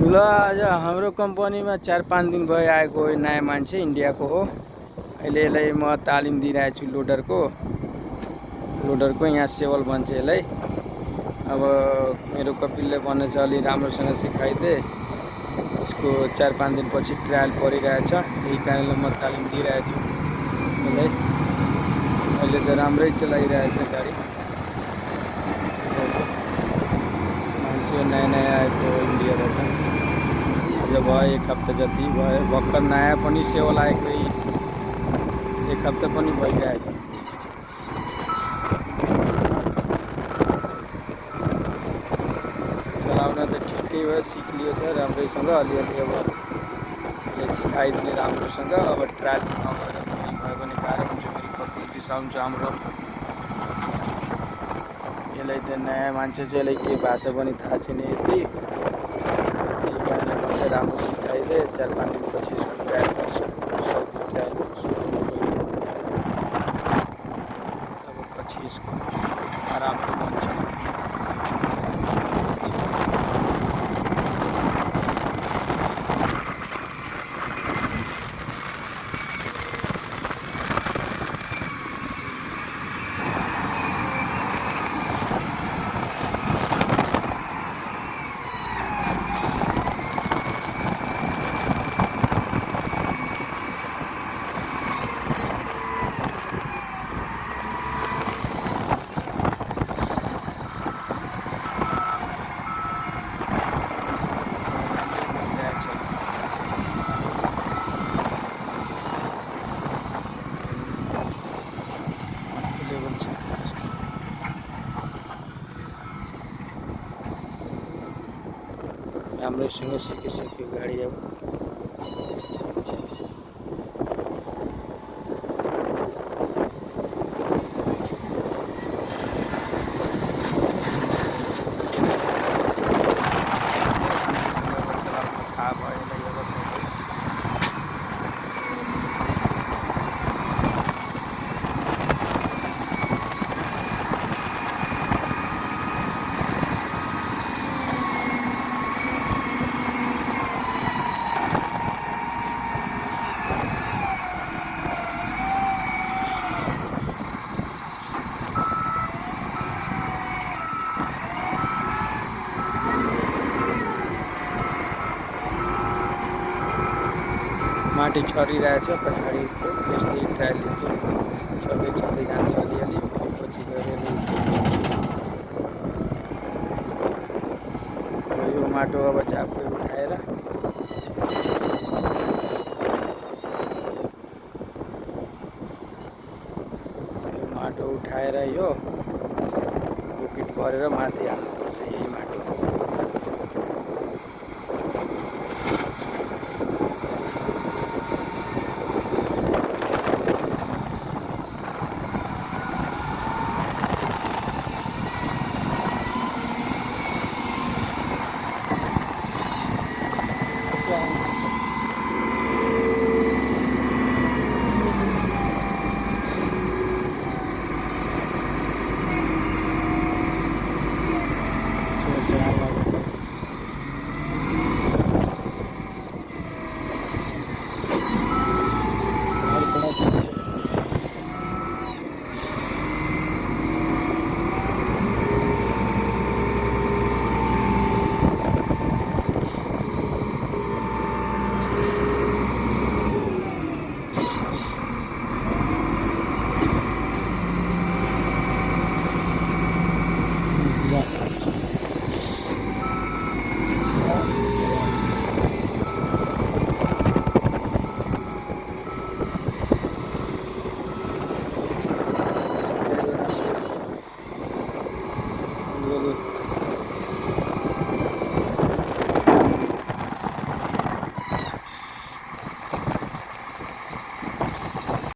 ल आज हाम्रो कम्पनीमा 4-5 दिन भयो आएको नयाँ मान्छे इन्डियाको हो। अहिले यसलाई म तालिम दिइरहेको छु लोडरको यहाँ सेवल भन्छ यसलाई। अब मेरो कपिलले भनेछ अलि राम्रोसँग सिकाइदे, यसको 4-5 दिनपछि ट्रायल परिरहेछ, यही कारणले म तालिम दिइरहेको छु यसलाई। अहिले त राम्रै चलाइरहेछ गाडी। मान्छे नयाँ आएको हो इन्डियाबाट, आज भयो 1 हप्ता जति भयो। भर्खर नयाँ पनि सेवल आएको 1 हप्ता पनि भइरहेछ। चलाउन त ठिकै भयो, सिक्लियो छ राम्रैसँग अलिअलि। अब यसले सिकाइदिने राम्रोसँग। अब ट्रायल नगरेर फेरि भयो भने गाह्रो हुन्छ, फेरि कति बिसाउँछ हाम्रो। यसलाई त नयाँ मान्छे चाहिँ यसलाई के भाषा पनि थाहा छैन यति, त्यही कारणले म चाहिँ राम्रो सिकाइदे, 4-5 दिनपछि यसको ट्रायल गर्छ। ट्रायल तब पछि यसको आरामले बन्छ। राम्रैसँग सिकिसक्यो गाडी। अब थाहा भयो यसलाई। अब सबै माटी छरिरहेछ पछाडिको, त्यस्तै ट्रायल छँदै जान्छ अलिअलि। पछि गएर यो माटो अब चापै उठाएर यो बुकिट भरेर माथि हाल्नुपर्छ यही माटो।